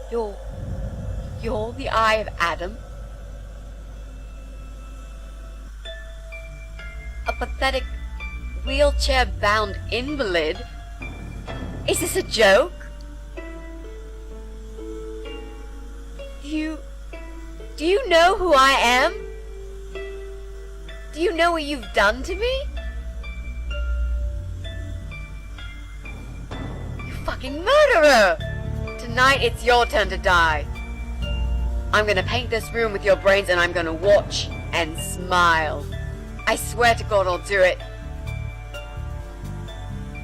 You're the Eye of Adam? A pathetic, wheelchair-bound invalid? Is this a joke? Do you know who I am? Do you know what you've done to me? You fucking murderer! Tonight it's your turn to die. I'm gonna paint this room with your brains and I'm gonna watch and smile. I swear to God I'll do it.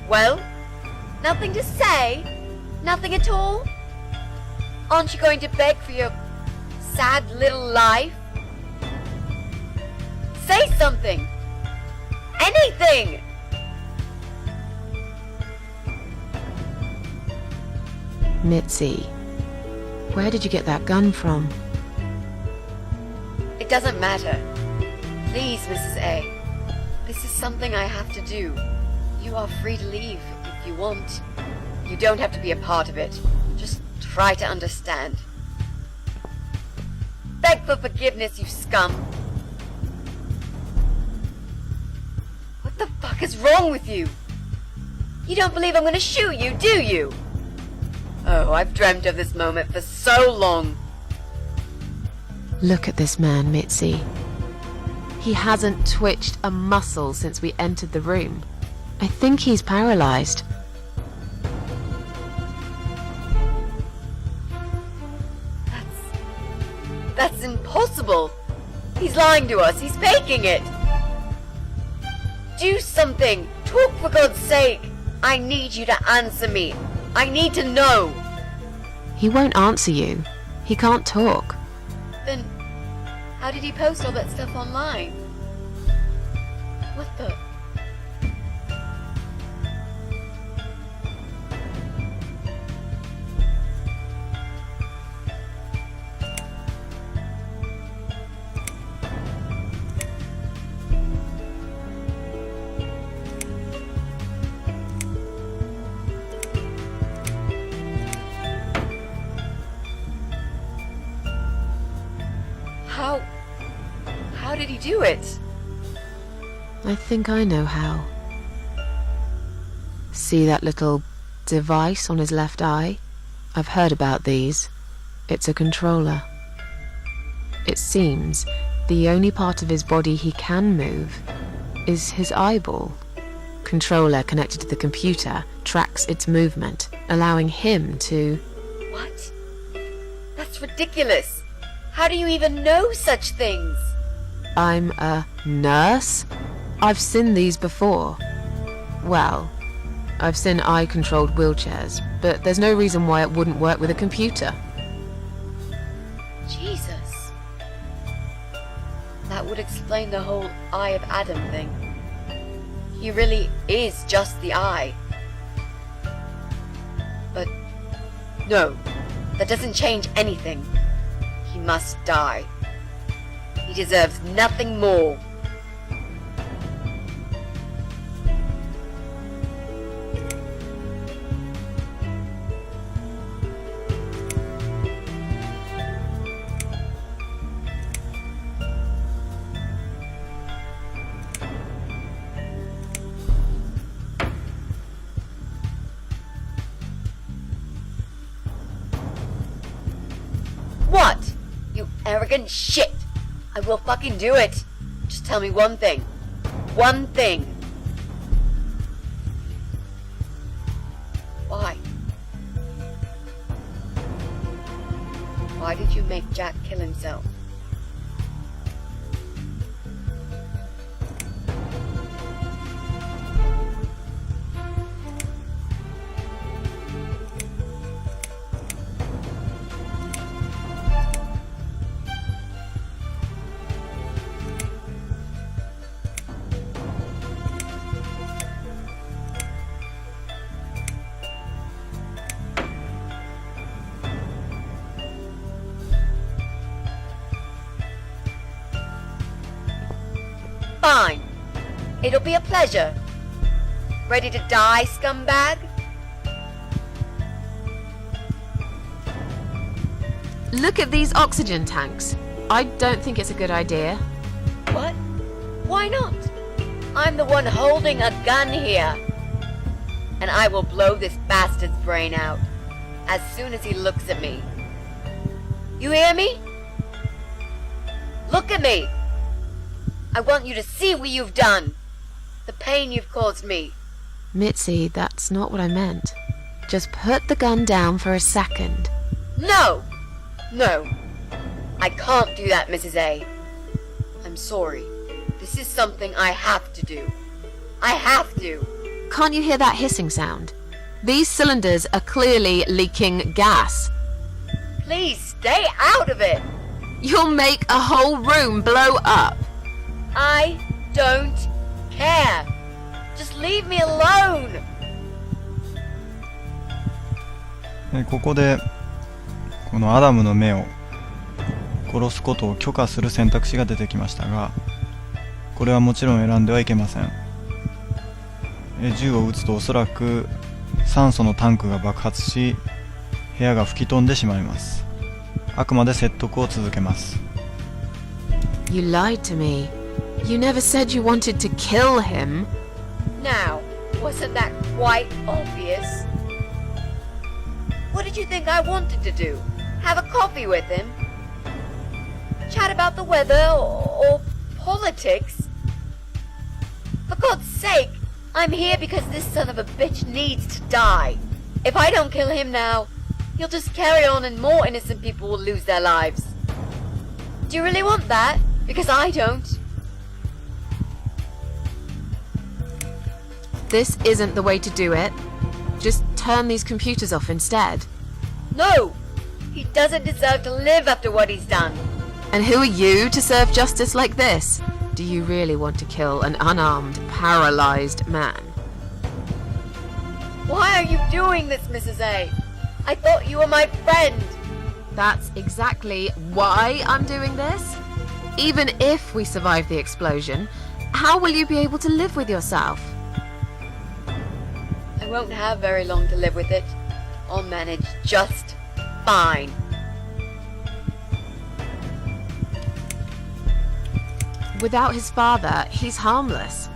Well? Nothing to say? Nothing at all? Aren't you going to beg for your sad little life? Say something! Anything! Mitzi, where did you get that gun from? It doesn't matter. Please, Mrs. A. This is something I have to do. You are free to leave if you want. You don't have to be a part of it. Just try to understand. Beg for forgiveness, you scum. What the fuck is wrong with you? You don't believe I'm gonna shoot you, do you? Oh, I've dreamt of this moment for so long. Look at this man, Mitzi. He hasn't twitched a muscle since we entered the room. I think he's paralyzed. That's impossible. He's lying to us. He's faking it. Do something. Talk for God's sake. I need you to answer me. I need to know. He won't answer you. He can't talk. Then, how did he post all that stuff online? What the... How did he do it? I think I know how. See that little device on his left eye? I've heard about these. It's a controller. It seems the only part of his body he can move is his eyeball. Controller connected to the computer tracks its movement, allowing him to... What? That's ridiculous. How do you even know such things? I'm a nurse? I've seen these before. Well, I've seen eye-controlled wheelchairs, but there's no reason why it wouldn't work with a computer. Jesus. That would explain the whole Eye of Adam thing. He really is just the eye. But no, that doesn't change anything. He must die. He deserves nothing more. What? You arrogant shit! I will fucking do it! Just tell me one thing. One thing. Why? Why did you make Jack kill himself? Fine. It'll be a pleasure. Ready to die, scumbag? Look at these oxygen tanks. I don't think it's a good idea. What? Why not? I'm the one holding a gun here. And I will blow this bastard's brain out as soon as he looks at me. You hear me? Look at me. I want you to see what you've done. The pain you've caused me. Mitzi, that's not what I meant. Just put the gun down for a second. No! No. I can't do that, Mrs. A. I'm sorry. This is something I have to do. I have to. Can't you hear that hissing sound? These cylinders are clearly leaking gas. Please stay out of it. You'll make a whole room blow up. I don't care. Just leave me alone. ここでこのアダムの目を殺すことを許可する選択肢が出てきましたが、これはもちろん選んではいけません。銃を撃つとおそらく酸素のタンクが爆発し、部屋が吹き飛んでしまいます。あくまで説得を続けます。 You lied to me. You never said you wanted to kill him. Now, wasn't that quite obvious? What did you think I wanted to do? Have a coffee with him? Chat about the weather or politics? For God's sake, I'm here because this son of a bitch needs to die. If I don't kill him now, he'll just carry on and more innocent people will lose their lives. Do you really want that? Because I don't. This isn't the way to do it. Just turn these computers off instead. No! He doesn't deserve to live after what he's done. And who are you to serve justice like this? Do you really want to kill an unarmed, paralyzed man? Why are you doing this, Mrs. A? I thought you were my friend. That's exactly why I'm doing this. Even if we survive the explosion, how will you be able to live with yourself? I won't have very long to live with it. I'll manage just fine. Without his father, he's harmless.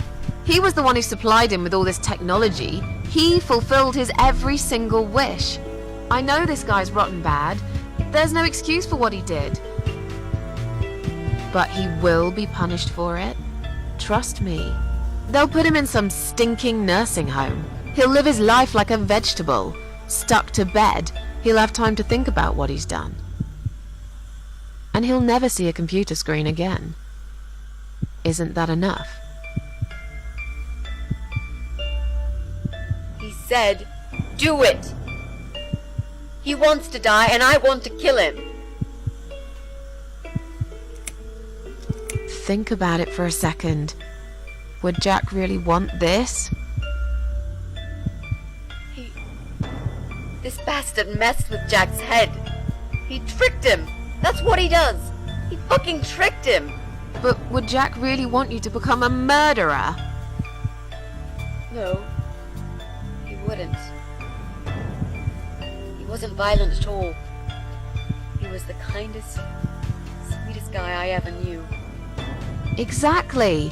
He was the one who supplied him with all this technology. He fulfilled his every single wish. I know this guy's rotten bad. There's no excuse for what he did. But he will be punished for it. Trust me. They'll put him in some stinking nursing home. He'll live his life like a vegetable. Stuck to bed. He'll have time to think about what he's done. And he'll never see a computer screen again. Isn't that enough? He said, do it. He wants to die and I want to kill him. Think about it for a second. Would Jack really want this? This bastard messed with Jack's head. He tricked him. That's what he does. He fucking tricked him. But would Jack really want you to become a murderer? No, he wouldn't. He wasn't violent at all. He was the kindest, sweetest guy I ever knew. Exactly.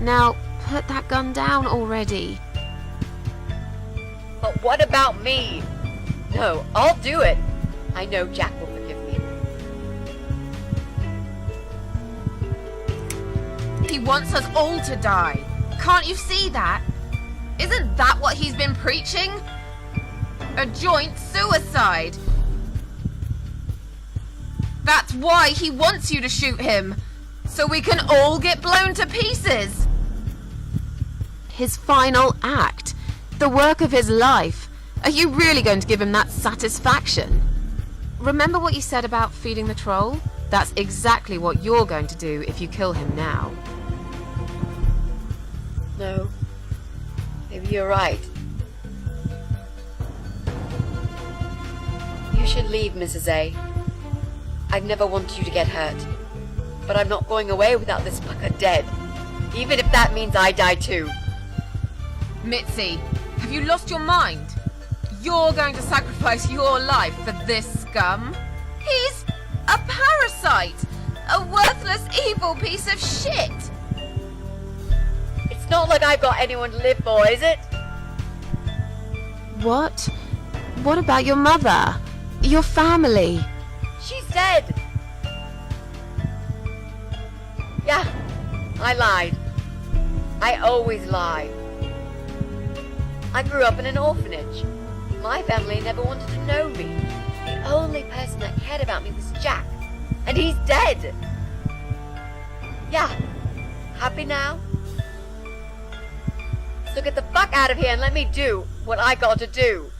Now, put that gun down already. But what about me? No, I'll do it. I know Jack will forgive me. He wants us all to die. Can't you see that? Isn't that what he's been preaching? A joint suicide. That's why he wants you to shoot him. So we can all get blown to pieces. His final act. The work of his life. Are you really going to give him that satisfaction? Remember what you said about feeding the troll? That's exactly what you're going to do if you kill him now. No. Maybe you're right. You should leave, Mrs. A. I've never wanted you to get hurt. But I'm not going away without this fucker dead. Even if that means I die too. Mitzi, have you lost your mind? You're going to sacrifice your life for this scum? He's parasite! A worthless, evil piece of shit! It's not like I've got anyone to live for, is it? What? What about your mother? Your family? She's dead. Yeah, I lied. I always lie. I grew up in an orphanage. My family never wanted to know me. The only person that cared about me was Jack. And he's dead. Yeah, happy now? So get the fuck out of here and let me do what I got to do.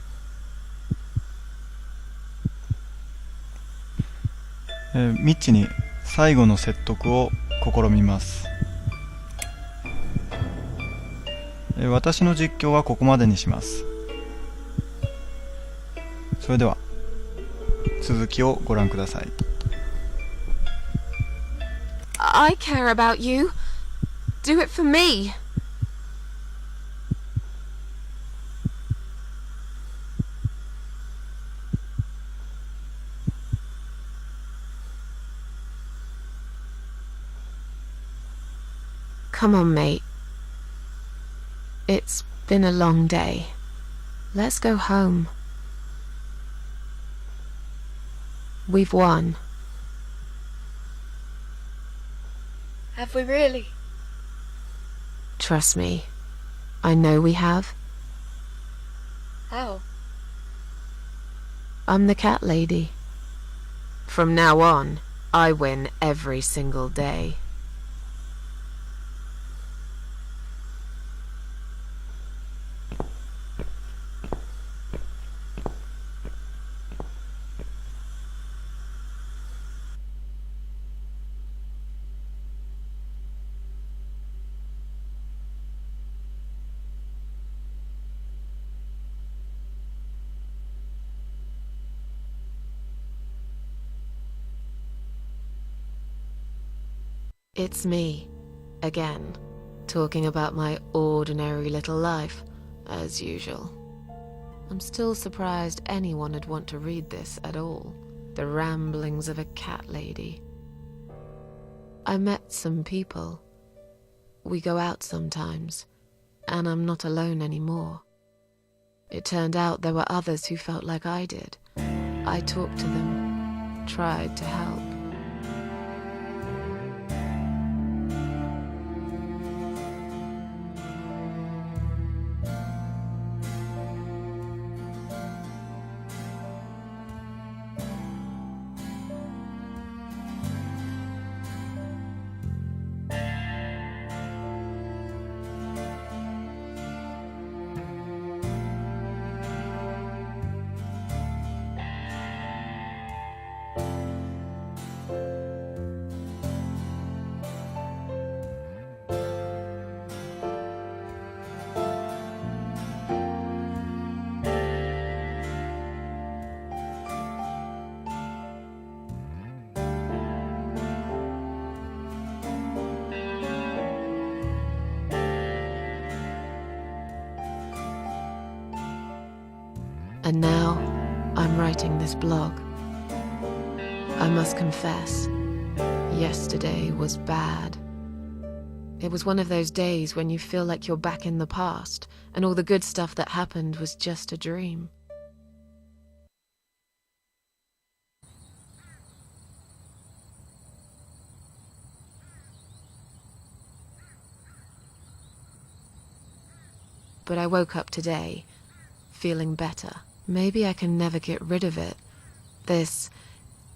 ミッチに最後の説得を試みます。私の実況はここまでにします。それでは続きをご覧ください。I care about you. Do it for me. Come on, mate. It's been a long day. Let's go home. We've won. Have we really? Trust me. I know we have. How? I'm the cat lady. From now on, I win every single day. It's me, again, talking about my ordinary little life, as usual. I'm still surprised anyone would want to read this at all. The ramblings of a cat lady. I met some people. We go out sometimes, and I'm not alone anymore. It turned out there were others who felt like I did. I talked to them, tried to help. And now, I'm writing this blog. I must confess, yesterday was bad. It was one of those days when you feel like you're back in the past, and all the good stuff that happened was just a dream. But I woke up today, feeling better. Maybe I can never get rid of it. This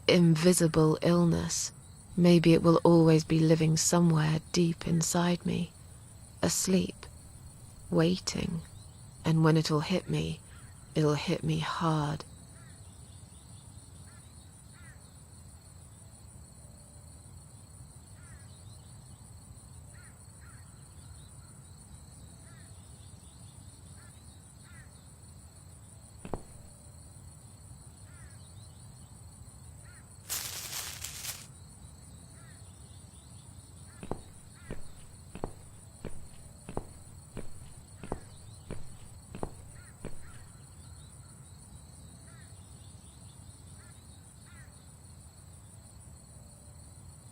invisible illness. Maybe it will always be living somewhere deep inside me. Asleep. Waiting. And when it'll hit me hard.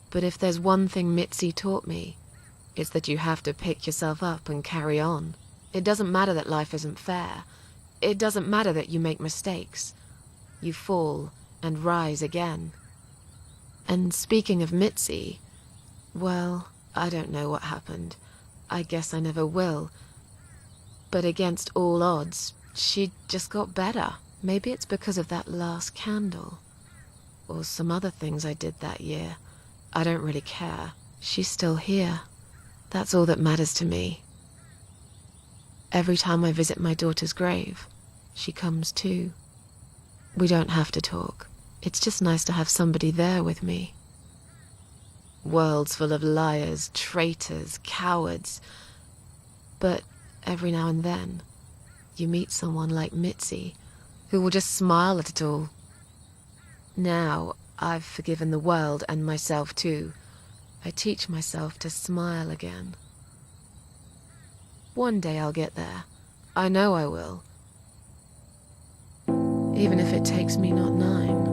But if there's one thing Mitzi taught me, it's that you have to pick yourself up and carry on. It doesn't matter that life isn't fair. It doesn't matter that you make mistakes. You fall and rise again. And speaking of Mitzi, well, I don't know what happened. I guess I never will. But against all odds, she just got better. Maybe it's because of that last candle. Or some other things I did that year. I don't really care. She's still here. That's all that matters to me. Every time I visit my daughter's grave, she comes too. We don't have to talk. It's just nice to have somebody there with me. Worlds full of liars, traitors, cowards. But every now and then, you meet someone like Mitzi, who will just smile at it all. Now, I've forgiven the world and myself too. I teach myself to smile again. One day I'll get there. I know I will. Even if it takes me not 9.